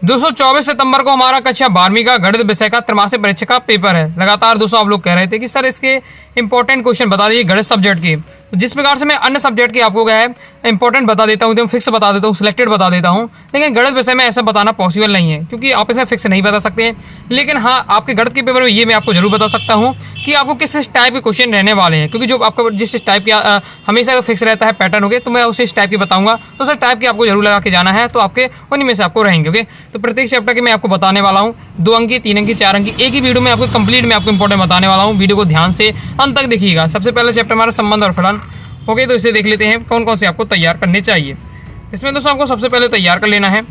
दोस्तों 24 सितंबर को हमारा कक्षा 12वीं का गणित विषय का त्रैमासिक परीक्षा का पेपर है। लगातार दोस्तों आप लोग कह रहे थे कि सर इसके इंपॉर्टेंट क्वेश्चन बता दीजिए गणित सब्जेक्ट की। तो जिस प्रकार से मैं अन्य सब्जेक्ट की आपको क्या है इंपॉर्टेंट बता देता हूँ, एकदम फिक्स बता देता हूँ, सिलेक्टेड बता देता हूँ, लेकिन गणित विषय में ऐसा बताना पॉसिबल नहीं है क्योंकि आप इसे फिक्स नहीं बता सकते। लेकिन हाँ, आपके गणित के पेपर में ये मैं आपको जरूर बता सकता हूँ कि आपको किस टाइप के क्वेश्चन रहने वाले हैं, क्योंकि जो आपका जिस टाइप का हमेशा फिक्स रहता है पैटर्न, ओके, तो मैं उसे इस टाइप की बताऊंगा, तो उस टाइप की आपको जरूर लगा के जाना है, तो आपके उन्हीं में से आपको रहेंगे। ओके, तो प्रत्येक चैप्टर के मैं आपको बताने वाला हूँ 2 अंक की, 3 अंक की, 4 अंक की, एक ही वीडियो में आपको कंप्लीट में आपको इंपॉर्टेंट बताने वाला हूँ। वीडियो को ध्यान से अंत तक देखिएगा। सबसे पहले चैप्टर हमारा संबंध और फलन। ओके, तो इसे देख लेते हैं कौन कौन से आपको तैयार करने चाहिए। इसमें दोस्तों आपको सबसे पहले तैयार कर लेना है,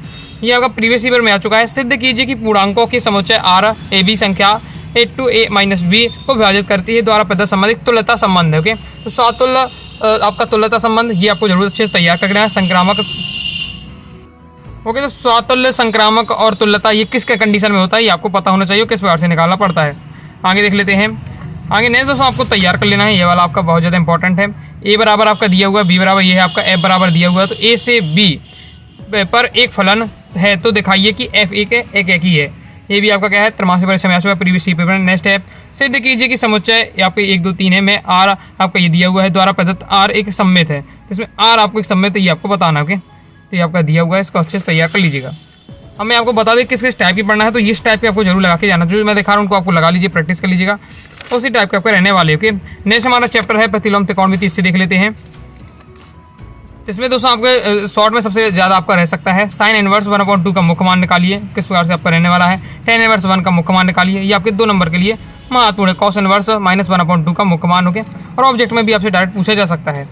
ये आपका प्रीवियस ईयर में आ चुका है। सिद्ध कीजिए कि पूर्णांकों के समुच्चय आर ए बी संख्या ए टू ए माइनस बी को विभाजित करती है द्वारा प्रदत्त संबंध एक तुल्यता संबंध है। ओके, तो सातुल्य आपका तुल्यता संबंध ये आपको जरूर अच्छे से तैयार कर लेना है। संक्रामक, ओके, तो स्वातुल्य, संक्रामक और तुल्यता ये किसके कंडीशन में होता है ये आपको पता होना चाहिए, किस प्रकार से निकालना पड़ता है। आगे देख लेते हैं। आगे नेक्स्ट दोस्तों आपको तैयार कर लेना है, ये वाला आपका बहुत ज़्यादा इंपॉर्टेंट है। ए बराबर आपका दिया हुआ है, बी बराबर ये है आपका, एफ बराबर दिया हुआ है, तो ए से बी पर एक फलन है तो दिखाइए कि एफ एक ही है। ये भी आपका क्या है त्रैमासिक परीक्षा में आ चुका है, प्रीवियस ईयर पेपर। नेक्स्ट है सिद्ध कीजिए कि समुच्चय आपके 1 2 3 है में आर आपका ये दिया हुआ है द्वारा प्रदत्त आर एक सम्मित है, इसमें आर आपको एक सम्मित है, ये आपको बताना है। ओके, तो ये आपका दिया हुआ है, इसको अच्छे से तैयार कर लीजिएगा। अब मैं आपको बता दें किस किस टाइप की पढ़ना है, तो इस टाइप की आपको जरूर लगा के जाना, जो मैं दिखा रहा हूँ उनको आपको लगा लीजिए, प्रैक्टिस कर लीजिएगा, उसी टाइप के आपको रहने वाले। ओके, नेक्स्ट हमारा चैप्टर है प्रतिलोम त्रिकोणमिति, इससे देख लेते हैं। इसमें दोस्तों आपके शॉर्ट में सबसे ज़्यादा आपका रह सकता है साइन इनवर्स 1/2 का मुख्य मान निकालिए, किस प्रकार से आपका रहने वाला है। टेन इनवर्स 1 का मुख्य मान निकालिए, ये आपके 2 नंबर के लिए महत्वपूर्ण है। कॉस इनवर्स -1/2 का मुख्य मान। ओके, और ऑब्जेक्ट में भी आपसे डायरेक्ट पूछा जा सकता है।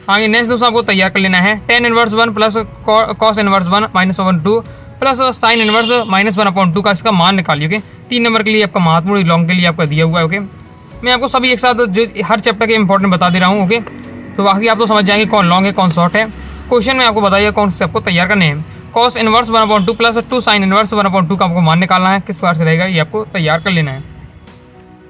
आगे नेक्स्ट दोस्तों आपको तैयार कर लेना है tan inverse 1 plus cos inverse 1 -1/2 plus sine inverse -1/2 का इसका मान निकालिए। ओके, 3 नंबर के लिए आपका महत्वपूर्ण, लॉन्ग के लिए आपका दिया हुआ है। ओके, मैं आपको सभी एक साथ जो हर चैप्टर के इंपॉर्टेंट बता दे रहा हूँ। ओके, तो बाकी आप तो समझ जाएंगे कौन लॉन्ग है कौन शॉर्ट है। क्वेश्चन में आपको बताइए कौन से आपको तैयार करने हैं। Cos inverse 1/2 plus 2 sine inverse 1/2 का आपको मान निकालना है, किस प्रकार से रहेगा ये आपको तैयार कर लेना है।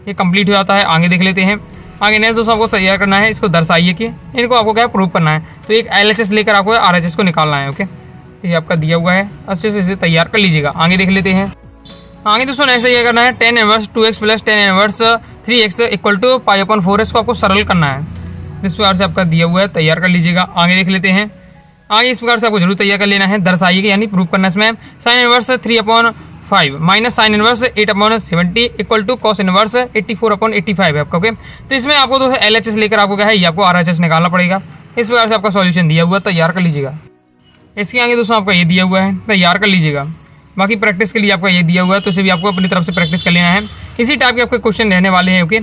ये कंप्लीट हो जाता है। आगे देख लेते हैं। आगे नेक्स्ट दोस्तों आपको तैयार करना है, इसको दर्शाइए कि इनको आपको क्या प्रूव करना है, तो एक LHS लेकर आपको RHS को निकालना है। ओके, तो ये आपका दिया हुआ है, अच्छे से इसे तैयार कर लीजिएगा। आगे देख लेते हैं। आगे दोस्तों नेक्स्ट ये करना है tan inverse 2x plus tan inverse 3x equal to π/4, इसको आपको सरल करना है, इस प्रकार से आपका दिया हुआ है, तैयार कर लीजिएगा। आगे देख लेते हैं। आगे इस प्रकार से आपको जरूर तैयार कर लेना है, दर्शाइए यानी प्रूव करना है। इसमें sine inverse 3/5 minus sine inverse 8/70 equal to cos inverse 84/85 है आपका। ओके, तो इसमें आपको दोस्तों LHS लेकर आपको क्या है ये आपको RHS निकालना पड़ेगा। इस प्रकार से आपका सॉल्यूशन दिया हुआ है, तैयार कर लीजिएगा। इसके आगे दोस्तों आपका ये दिया हुआ है, तैयार कर लीजिएगा। बाकी प्रैक्टिस के लिए आपका ये दिया हुआ है, तो इसे भी आपको अपनी तरफ से प्रैक्टिस कर लेना है। इसी टाइप के आपके क्वेश्चन रहने वाले हैं। ओके,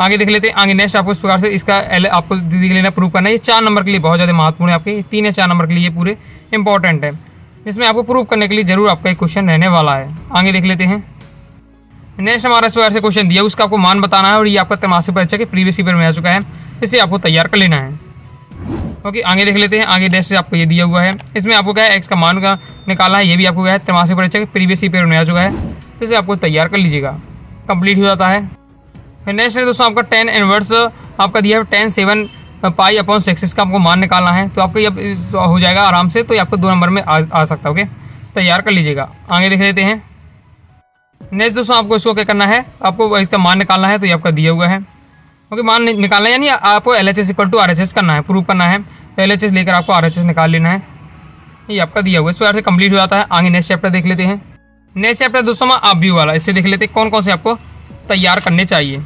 आगे देख लेते हैं। आगे नेक्स्ट आपको इस प्रकार से इसका आपको देख लेना, प्रूव करना है। ये 4 नंबर के लिए बहुत ज़्यादा महत्वपूर्ण है, आपके 3 या 4 नंबर के लिए पूरे इंपॉर्टेंट है, जिसमें आपको प्रूव करने के लिए जरूर आपका एक क्वेश्चन रहने वाला है। आगे देख लेते हैं। नेक्स्ट हमारा इस प्रकार से क्वेश्चन दिया, उसका आपको मान बताना है, और ये आपका त्रैमासिक परीक्षा के प्रीवियस ईयर में आ चुका है, इसे आपको तैयार कर लेना है। ओके, आगे देख लेते हैं। आगे नेक्स्ट से आपको ये दिया हुआ है, इसमें आपको क्या है एक्स का मान का निकालना है, ये भी आपको क्या है त्रैमासिक परीक्षा के प्रीवियस ईयर में आ चुका है, इसे आपको तैयार कर लीजिएगा। कंप्लीट हो जाता है। नेक्स्ट है दोस्तों आपका टेन इनवर्स आपका दिया है 10/7 π/6, इसका आपको मान निकालना है, तो आपको ये हो जाएगा आराम से, तो ये आपको 2 नंबर में आ सकता है। ओके, तैयार कर लीजिएगा। आगे देख लेते हैं। नेक्स्ट दोस्तों आपको इसको क्या करना है, आपको इसका मान निकालना है, तो ये आपका दिया हुआ है। ओके, मान निकालना है यानी आपको LHS इक्वल टू RHS करना है, प्रूव करना है, तो LHS लेकर आपको RHS निकाल लेना है, ये आपका दिया हुआ है। इस प्रकार से कंप्लीट हो जाता है। आगे नेक्स्ट चैप्टर देख लेते हैं। नेक्स्ट चैप्टर दोस्तों आप व्यू वाला, इससे देख लेते हैं कौन कौन से आपको तैयार करने चाहिए।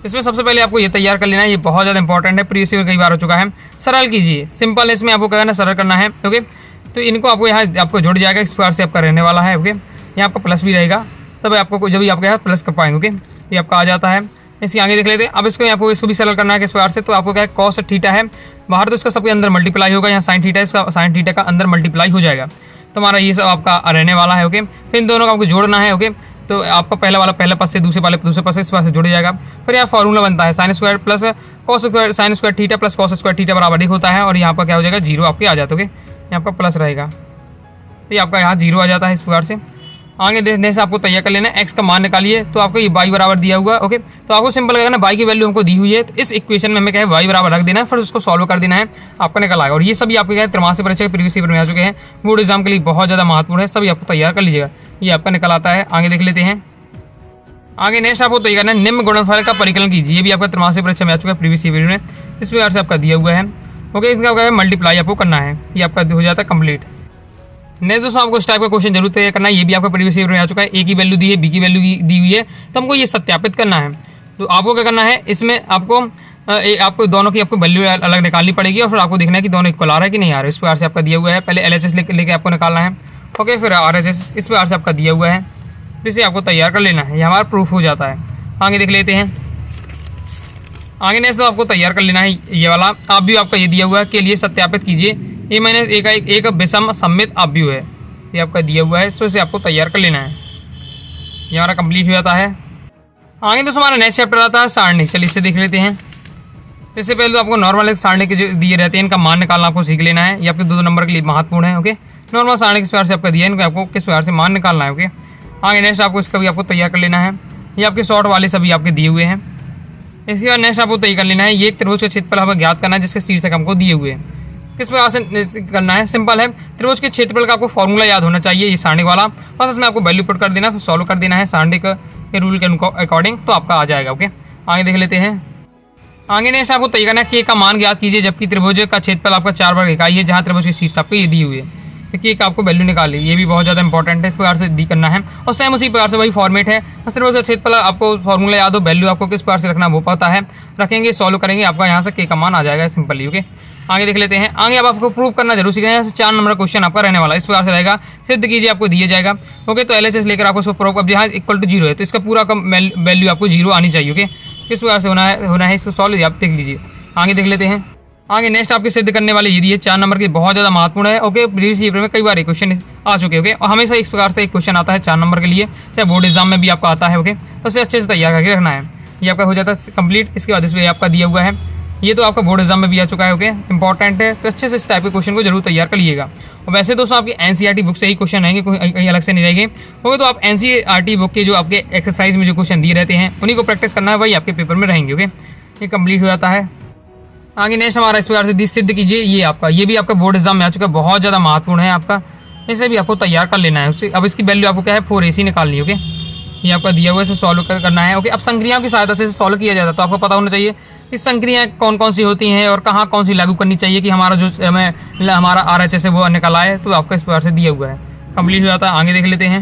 इसमें सबसे पहले आपको ये तैयार कर लेना है, ये बहुत ज़्यादा इंपॉर्टेंट है, प्रीवियस ईयर कई बार हो चुका है। सरल कीजिए, सिंपल, इसमें आपको क्या करना है सरल करना है। ओके, तो इनको आपको यहाँ आपको जुड़ जाएगा, इस प्रकार से आपका रहने वाला है। ओके, यहाँ आपका प्लस भी रहेगा, तब आपको जब भी आपके यहाँ प्लस कर पाएंगे। ओके, ये आपका आ जाता है। इसके आगे देख लेते हैं। अब इसको आपको इसको भी सरल करना है किस प्रकार से, तो आपको क्या है कॉस थीटा है बाहर, तो इसका सबके अंदर मल्टीप्लाई होगा, यहाँ साइन थीटा है, इसका साइन थीटा का अंदर मल्टीप्लाई हो जाएगा, तो हमारा ये सब आपका रहने वाला है। ओके, फिर इन दोनों को आपको जोड़ना है। ओके, तो आपका पहला वाला पहले पद से दूसरे वाले दूसरे पद से इस पास से जुड़ जाएगा। फिर यहाँ फॉर्मूला बनता है sine square plus cos square, sine square theta plus cos square theta बराबर 1 होता है, और यहाँ पर क्या हो जाएगा 0 आपके आ जाते। ओके, यहाँ आपका प्लस रहेगा, तो ये आपका यहाँ 0 आ जाता है इस प्रकार से। आगे देखने से आपको तैयार कर लेना है। एक्स का मान निकालिए तो आपको ये वाई बराबर दिया हुआ है। ओके, तो आपको सिंपल लगेगा ना, वाई की वैल्यू हमको दी हुई है, तो इस इक्वेशन में हमें क्या है वाई बराबर रख देना है, फिर उसको सॉल्व कर देना है, आपको निकल आएगा। और ये सभी आपके क्या है त्रैमासिक परीक्षा के प्रीवियस पेपर में आ चुके हैं, बोर्ड एग्जाम के लिए बहुत ज़्यादा महत्वपूर्ण है, सभी आपको तैयार कर लीजिएगा, ये आपका निकल आता है। आगे देख लेते हैं। आगे नेक्स्ट आपको तैयार करना है निम्न गुणनफल का परिकलन कीजिए, ये भी आपका त्रैमासिक परीक्षा में आ चुका है प्रीवियस ईयर में, इस प्रकार से आपका दिया हुआ है। ओके, इसका क्या है मल्टीप्लाई आपको करना है, ये आपका हो जाता है कंप्लीट। नहीं दोस्तों, आपको इस टाइप का क्वेश्चन जरूर तैयार करना है, ये भी आपका प्रीवियस ईयर में आ चुका है। ए की वैल्यू दी है, बी की वैल्यू दी हुई है, तो हमको ये सत्यापित करना है। तो आपको क्या करना है, इसमें आपको दोनों की आपको वैल्यू अलग निकालनी पड़ेगी और फिर आपको देखना है कि दोनों इक्वल आ रहा है कि नहीं आ रहा है। इस प्रकार से आपका दिया हुआ है, पहले LHS लेके आपको निकालना है। ओके, फिर RHS इस प्रकार से आपका दिया हुआ है, तो इसे आपको तैयार कर लेना है, ये हमारा प्रूफ हो जाता है। आगे देख लेते हैं। आगे नेक्स्ट तो आपको तैयार कर लेना है ये वाला, आप भी आपका ये दिया हुआ है के लिए सत्यापित कीजिए, ए माइनस ए का एक विषम सममित अपव्यय है, ये आपका दिया हुआ है, तो इसे आपको तैयार कर लेना है, ये हमारा कंप्लीट हो जाता है। आगे दोस्तों हमारा नेक्स्ट चैप्टर आता है सारणी, चलिए इससे देख लेते हैं। इससे पहले तो आपको नॉर्मल एक सारणी के जो दिए रहते हैं इनका मान निकालना आपको सीख लेना है, ये आपके 2 नंबर के लिए महत्वपूर्ण है। ओके, नॉर्मल सारणी किस प्रकार से आपका दिया है, इनका आपको किस प्रकार से मान निकालना है। ओके, आगे नेक्स्ट आपको इसका भी आपको तैयार कर लेना है, ये आपके शॉर्ट वाले सभी आपके दिए हुए हैं। इसके बाद नेक्स्ट आपको तय कर लेना है, ये एक त्रिभुज का क्षेत्रफल आपको ज्ञात करना है जिसके शीर्षक हमको दिए हुए हैं। किस प्रकार से करना है, सिंपल है, त्रिभुज के क्षेत्रफल का आपको फॉर्मूला याद होना चाहिए, ये सारणी वाला, बस इसमें आपको वैल्यू पुट कर देना है, फिर सॉल्व कर देना है सारणी के रूल के अकॉर्डिंग, तो आपका आ जाएगा। ओके, आगे देख लेते हैं। आगे नेक्स्ट आपको तय करना है के का मान ज्ञात कीजिए, जबकि त्रिभुज का क्षेत्रफल आपका 4 वर्ग इकाई है, जहाँ त्रिभुज के शीर्ष आपको ये दी हुई है, तो के का आपको वैल्यू निकाली, ये भी बहुत ज़्यादा इंपॉर्टेंट है, इस प्रकार से दी करना है। और सेम उसी प्रकार से वही फॉर्मेट है, बस त्रिभुज का क्षेत्रफल आपको फॉर्मूला याद हो, वैल्यू आपको किस प्रकार से रखना वो पता है, रखेंगे सॉल्व करेंगे, आपका यहाँ से के का मान आ जाएगा सिंपली। ओके, आगे देख लेते हैं। आगे अब आपको प्रूव करना जरूर सीखना है, यहाँ से 4 नंबर क्वेश्चन आपका रहने वाला है, इस प्रकार से रहेगा, सिद्ध कीजिए, आपको दिया जाएगा। ओके, तो LHS लेकर आपको उसको प्रूव, अब यहाँ इक्वल टू 0 है तो इसका पूरा का वैल्यू आपको 0 आनी चाहिए। ओके, किस प्रकार से होना है इसको सॉल्व आप देख लीजिए। आगे देख लेते हैं। आगे नेक्स्ट आपके सिद्ध करने वाले ये दिए 4 नंबर के, बहुत ज़्यादा महत्वपूर्ण है। ओके, प्रीवियस ईयर में कई बार क्वेश्चन आ चुके। ओके, और हमेशा इस प्रकार से एक क्वेश्चन आता है 4 नंबर के लिए, चाहे बोर्ड एग्जाम में भी आपका आता है। ओके, तो उसे अच्छे से तैयार करके रखना है, ये आपका हो जाता है कंप्लीट। इसके बाद इसमें आपका दिया हुआ है, ये तो आपका बोर्ड एग्जाम में भी आ चुका है। ओके, इंपॉर्टेंट है, तो अच्छे से इस टाइप के क्वेश्चन को जरूर तैयार कर लीजिएगा। और वैसे दोस्तों आपकी NCERT बुक से ही क्वेश्चन रहेंगे, कहीं अलग से नहीं रहेंगे। ओके, तो आप NCERT बुक के जो आपके एक्सरसाइज में जो क्वेश्चन दिए रहते हैं उन्हीं को प्रैक्टिस करना है, वही आपके पेपर में रहेंगे। ओके, ये कंप्लीट हो जाता है। आगे नेक्स्ट हमारा इस प्रकार से सिद्ध कीजिए, ये आपका ये भी आपका बोर्ड एग्जाम में आ चुका है, बहुत ज़्यादा महत्वपूर्ण है आपका, इसे भी आपको तैयार कर लेना है। उससे अब इसकी वैल्यू आपको क्या है 4AC निकालनी है। ओके, ये आपका दिया हुआ है, इसे सॉल्व करना है। ओके, अब संक्रियाओं की सहायता से सॉल्व किया जाता है, तो आपको पता होना चाहिए कि संक्रियाएं कौन कौन सी होती हैं और कहाँ कौन सी लागू करनी चाहिए कि हमारा जो हमारा RHS है वो निकल आए, तो आपका इस प्रकार से दिया हुआ है, कंप्लीट हो जाता है। आगे देख लेते हैं।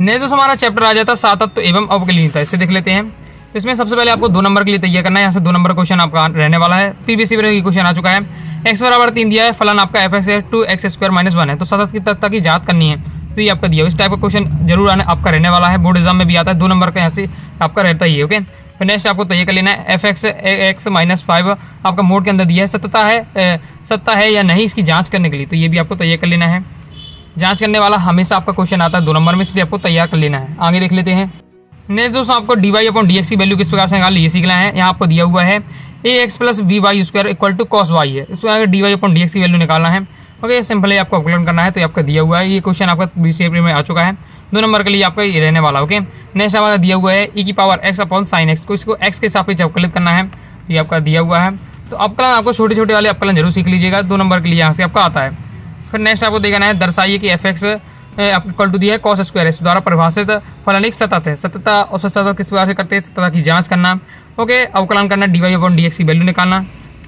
नेक्स्ट दोस्तों हमारा चैप्टर आ जाता है सातत्व एवं अवकलनीयता, इससे देख लेते हैं। तो इसमें सबसे पहले आपको 2 नंबर के लिए तैयार करना है, यहाँ से 2 नंबर क्वेश्चन आपका रहने वाला है, PBC में क्वेश्चन आ चुका है। x बराबर 3 दिया है, फलन आपका fx है 2x² - 1 है, तो सतत की तत्ता की जांच करनी है, तो ये आपका दिया, इस टाइप का क्वेश्चन जरूर आने आपका रहने वाला है, बोर्ड एग्जाम में भी आता है, 2 नंबर का यहाँ से आपका रहता ही है। ओके, फिर नेक्स्ट आपको तैयार कर लेना है, fx x - 5 आपका मोड के अंदर दिया है, सत्ता है या नहीं इसकी जाँच करने के लिए, तो ये भी आपको तैयार कर लेना है। जाँच करने वाला हमेशा आपका क्वेश्चन आता है 2 नंबर में, इसलिए आपको तैयार कर लेना है। आगे देख लेते हैं। नेक्स्ट दोस्तों आपको dy/dx की वैल्यू किस प्रकार से निकालनी है ये सीखना है। यहाँ आपको दिया हुआ है ax + by² = cos y है, इसको अगर dy/dx की वैल्यू निकालना है। ओके, सिंपल है, आपको अवकलन करना है, तो आपका दिया हुआ है, ये क्वेश्चन आपका BC में आ चुका है, 2 नंबर के लिए आपका ये रहने वाला। ओके, नेक्स्ट हमारा दिया हुआ है e⁻x/sin x को, इसको x के सापेक्ष अवकलित करना है, ये आपका दिया हुआ है। तो अवकलन आपको छोटे छोटे वाले अवकलन जरूर सीख लीजिएगा, 2 नंबर के लिए यहाँ से आपका आता है। फिर नेक्स्ट आपको देखना है, दर्शाइए कि fx आपको इक्वल टू दिया है cos² इस द्वारा परिभाषित फलन एक सतत है, सततता और सतत किस प्रकार से करते हैं, सततता की जांच करना। ओके, अवकलन करना, dy/dx की वैल्यू निकालना,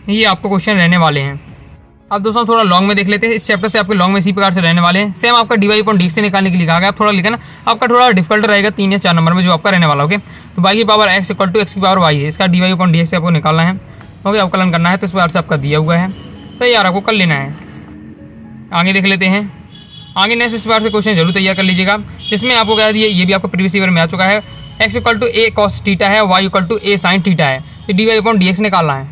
ये आपको क्वेश्चन रहने वाले हैं। अब दोस्तों थोड़ा लॉन्ग में देख लेते हैं, इस चैप्टर से आपके लॉन्ग में इसी प्रकार से रहने वाले हैं। सेम आपका dy/dx से निकालने के लिए कहा गया, आप थोड़ा लिखा ना, आपका थोड़ा डिफिकल्ट रहेगा 3 या 4 नंबर में जो आपका रहने वाला। ओके, तो y/x = x/y है, इसका dy/dx से आपको निकालना है। ओके, अवकलन करना है, तो इस प्रकार से आपका दिया हुआ है, तो यार आपको कर लेना है। आगे देख लेते हैं। आगे नेक्स्ट इस बार से क्वेश्चन जरूर तैयार कर लीजिएगा, जिसमें आपको कह दिया, ये भी आपको प्रीवियस ईयर में आ चुका है, x = a cos थीटा है, y = a sin थीटा है, तो dy/dx निकालना है,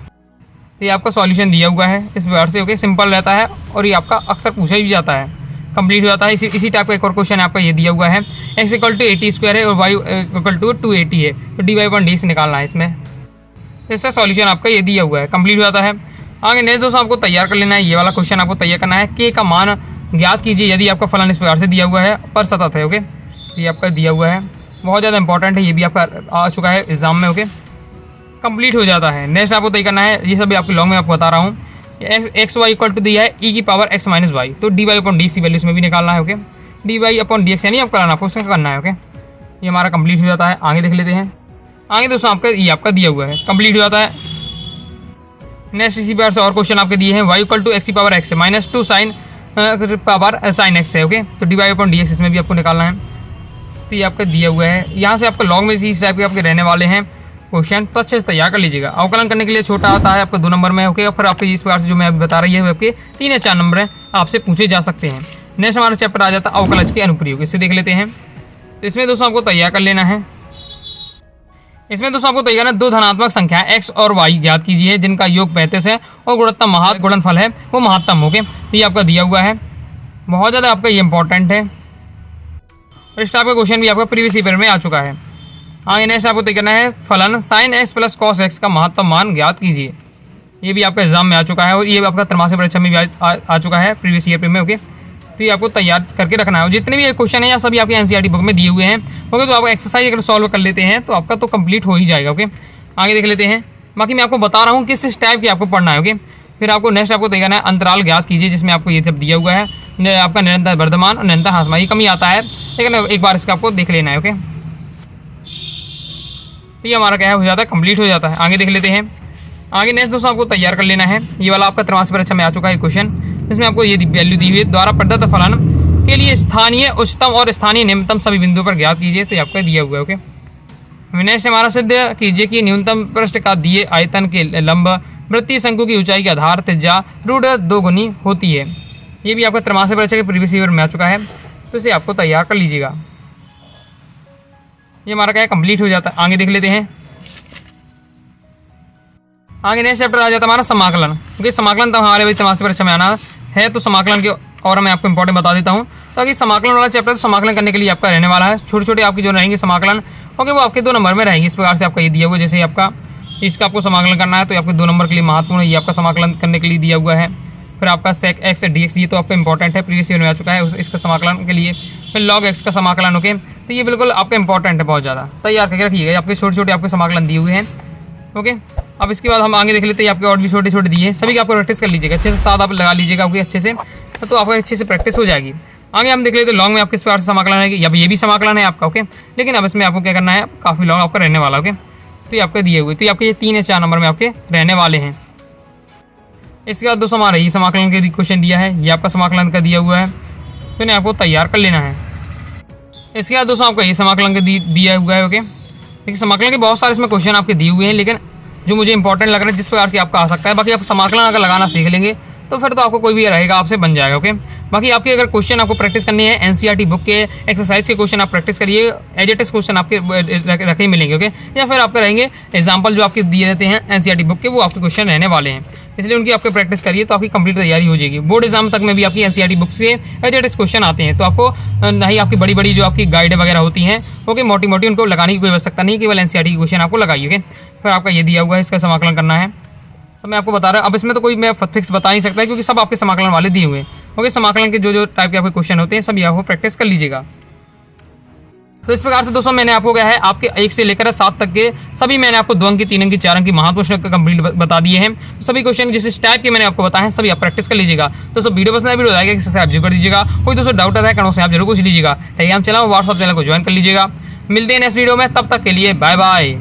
तो ये आपका सॉल्यूशन दिया हुआ है इस बार से। ओके, सिंपल रहता है और ये आपका अक्सर पूछा भी जाता है, कंप्लीट हो जाता है। इसी टाइप का एक और क्वेश्चन आपका ये दिया हुआ है, x = 80² है और y = 280 है, तो dy/dx निकालना है इसमें, इसका सॉल्यूशन आपका ये दिया हुआ है, कंप्लीट हो जाता है। आगे नेक्स्ट दोस्तों आपको तैयार कर लेना है, ये वाला क्वेश्चन आपको तैयार करना है, के का मान ज्ञात कीजिए यदि आपका फलन इस प्रकार से दिया हुआ है पर सतत है। ओके, ये आपका दिया हुआ है, बहुत ज़्यादा इंपॉर्टेंट है, ये भी आपका आ चुका है एग्जाम में। ओके, कंप्लीट हो जाता है। नेक्स्ट आपको तय करना है, ये सभी आपके लॉन्ग में आपको बता रहा हूँ। एक्स वाई इक्वल टू दिया है ई की पावर एक्स माइनस वाई, तो D Y upon D C value इसमें भी निकालना है। Okay, D Y upon D X यानी आपको कराना, आपको उसका करना है। ओके, ये हमारा कंप्लीट हो जाता है। आगे देख लेते हैं। आगे दोस्तों आपका ये आपका दिया हुआ है, कंप्लीट हो जाता है। नेक्स्ट इसी बार से और क्वेश्चन आपके दिए हैं। वाई इक्वल टू एक्स की पावर एक्स है minus two sine power sine x है। ओके, तो D Y upon D x इसमें भी आपको निकालना है। तो ये आपका दिया हुआ है। यहाँ से आपका लॉन्ग में इस टाइप के आपके रहने वाले हैं क्वेश्चन, तो अच्छे से तैयार कर लीजिएगा। अवकलन करने के लिए छोटा आता है आपको 2 नंबर में। ओके, और फिर आपके इस प्रकार से जो मैं अभी बता रही है आपके 3 या 4 नंबर हैं, आपसे पूछे जा सकते हैं। नेक्स्ट हमारा चैप्टर आ जाता है अवकलज के अनुप्रयोग, इससे देख लेते हैं। तो इसमें दोस्तों आपको तैयार कर लेना है। इसमें दोस्तों आपको तैयार है 2 धनात्मक संख्या x और y ज्ञात कीजिए जिनका योग 35 है और गुणोत्तर गुणनफल है वो महत्तम। ओके, ये आपका दिया हुआ है, बहुत ज़्यादा आपका ये इंपॉर्टेंट है और इस टाइप का क्वेश्चन भी आपका प्रीवियस पेपर में आ चुका है। आगे नेक्स्ट आपको तय करना है फलन sine x plus cos x का महत्तम मान ज्ञात कीजिए। ये भी आपका एग्जाम में आ चुका है और ये आपका त्रैमासिक परीक्षा में भी आ चुका है प्रीवियस ईयर में। ओके, तो ये आपको तैयार करके रखना है। और जितने भी क्वेश्चन हैं या सभी आपकी एनसीईआरटी बुक में दिए हुए हैं। ओके, तो आप एक्सरसाइज अगर सॉल्व कर लेते हैं तो आपका तो कंप्लीट हो ही जाएगा। ओके, आगे देख लेते हैं। बाकी मैं आपको बता रहा हूँ किस टाइप की आपको पढ़ना है। ओके, फिर आपको नेक्स्ट आपको तय करना है अंतराल ज्ञात कीजिए जिसमें आपको ये सब दिया हुआ है, आपका निरंतर वर्धमान और निरंतर ह्रासमान। ये कमी आता है लेकिन एक बार इसका आपको देख लेना है। ओके, तो ये हमारा क्या है हो जाता है, कंप्लीट हो जाता है। आगे देख लेते हैं। आगे नेक्स्ट दोस्तों आपको तैयार कर लेना है, ये वाला आपका त्रैमासिक परीक्षा में आ चुका है क्वेश्चन, जिसमें आपको ये वैल्यू दी हुई है द्वारा प्रदत्त फलन के लिए स्थानीय उच्चतम और स्थानीय निम्नतम सभी बिंदुओं पर ज्ञात कीजिए। तो ये आपका दिया हुआ है। ओके, नेक्स्ट हमारा सिद्ध कीजिए कि न्यूनतम पृष्ठ का दिए आयतन के लंब वृत्तीय शंकु की ऊंचाई के आधार त्रिज्या √2 गुनी होती है। ये भी आपका त्रैमासिक परीक्षा के प्रीवियस ईयर में आ चुका है, तो इसे आपको तैयार कर लीजिएगा। ये हमारा क्या है कंप्लीट हो जाता है। आगे देख लेते हैं। आगे नेक्स्ट चैप्टर आ जाता है हमारा समाकलन, क्योंकि समाकलन तो हमारे भाई त्रैमासिक परीक्षा में आना है, तो समाकलन के और मैं आपको इंपॉर्टेंट बता देता हूँ। तो अगर समाकलन वाला चैप्टर तो समाकलन करने के लिए आपका रहने वाला है छोटे छोटे आपकी जो रहेंगे समाकलन। ओके, वो आपके 2 नंबर में रहेंगे। इस प्रकार से आपका ये दिया हुआ है, जैसे आपका इसका आपको समाकलन करना है तो आपके 2 नंबर के लिए महत्वपूर्ण ये आपका समाकलन करने के लिए दिया हुआ है। फिर आपका सेक एक्स डी एक्स, ये तो आपका इंपॉर्टेंट है, प्रीवियस ईयर में आ चुका है इसका समाकलन के लिए। फिर लॉग एक्स का समाकलन। ओके, तो ये बिल्कुल आपका इंपॉर्टेंट है, बहुत ज़्यादा तैयार करके रखिएगा। आपके छोटे छोटे आपके समाकलन दिए हुए हैं। ओके, अब इसके बाद हम आगे देख लेते हैं। आपके और भी छोटे छोटे दिए हैं, सभी का आपको प्रैक्टिस कर लीजिएगा अच्छे से, साथ आप लगा लीजिएगा आपके अच्छे से, तो आपको अच्छे से प्रैक्टिस हो जाएगी। आगे हम देख लेते हैं लॉन्ग में आपके इस प्रकार से समाकलन है, या ये भी समाकलन है आपका। ओके, लेकिन अब इसमें आपको क्या करना है, काफ़ी लॉन्ग आपका रहने वाला। ओके, तो ये आपके दिए हुए, तो ये आपके ये 3 या 4 नंबर में आपके रहने वाले हैं। इसके बाद दोस्तों हमारा ये समाकलन के क्वेश्चन दिया है, ये आपका समाकलन का दिया हुआ है, तो इन्हें आपको तैयार कर लेना है। इसके बाद दोस्तों आपका ये समाकलन का दिया हुआ है। ओके, देखिए समाकलन के बहुत सारे इसमें क्वेश्चन आपके दिए हुए हैं, लेकिन जो मुझे इंपॉर्टेंट लग रहा है जिस प्रकार की आपका आ सकता है, बाकी आप समाकलन अगर लगाना सीख लेंगे तो फिर तो आपको कोई भी रहेगा आपसे बन जाएगा। ओके, बाकी आपके अगर क्वेश्चन आपको प्रैक्टिस करनी है एनसीईआरटी बुक के एक्सरसाइज के क्वेश्चन आप प्रैक्टिस करिए, एज इट इज क्वेश्चन आपके रखे मिलेंगे। ओके, या फिर आपके रहेंगे एग्जाम्पल जो आपके दिए रहते हैं एनसीईआरटी बुक के, वो आपके क्वेश्चन रहने वाले हैं, इसलिए उनकी आपकी प्रैक्टिस करिए तो आपकी कंप्लीट तैयारी हो जाएगी। बोर्ड एग्जाम तक में भी आपकी एनसीईआरटी बुक से एज इट इज क्वेश्चन आते हैं, तो आपको नहीं आपकी बड़ी बड़ी जो आपकी गाइड वगैरह होती हैं, ओके, मोटी मोटी उनको लगाने की कोई आवश्यकता नहीं, केवल एनसीईआरटी के क्वेश्चन आपको लगाइए। ओके, फिर आपका ये दिया हुआ है, इसका समाकलन करना है, सब मैं आपको बता रहा हूँ। अब इसमें तो कोई मैं फिक्स बता नहीं सकता क्योंकि सब आपके समाकलन वाले दिए हुए हैं। ओके, समाकलन के जो टाइप के आपके क्वेश्चन होते हैं सभी आपको प्रैक्टिस कर लीजिएगा। तो इस प्रकार से दोस्तों मैंने आपको क्या है आपके 1 से लेकर 7 तक के सभी मैंने आपको 2 अंक की 3 अंक की 4 अंक की महत्वपूर्ण प्रश्न कंप्लीट बता दिए हैं। तो सभी क्वेश्चन जिस टाइप के मैंने आपको बताए हैं सभी आप प्रैक्टिस कर लीजिएगा। दोस्तों वीडियो पसंद वीडियो आएगा कि सब्सक्राइब जरूर कर दीजिएगा। कोई दोस्तों डाउट आता है कमेंट से आप जरूर पूछ लीजिएगा। टेलीग्राम चैनल व्हाट्सएप चैनल को ज्वाइन कर लीजिएगा। मिलते हैं नेक्स्ट वीडियो में, तब तक के लिए बाय बाय।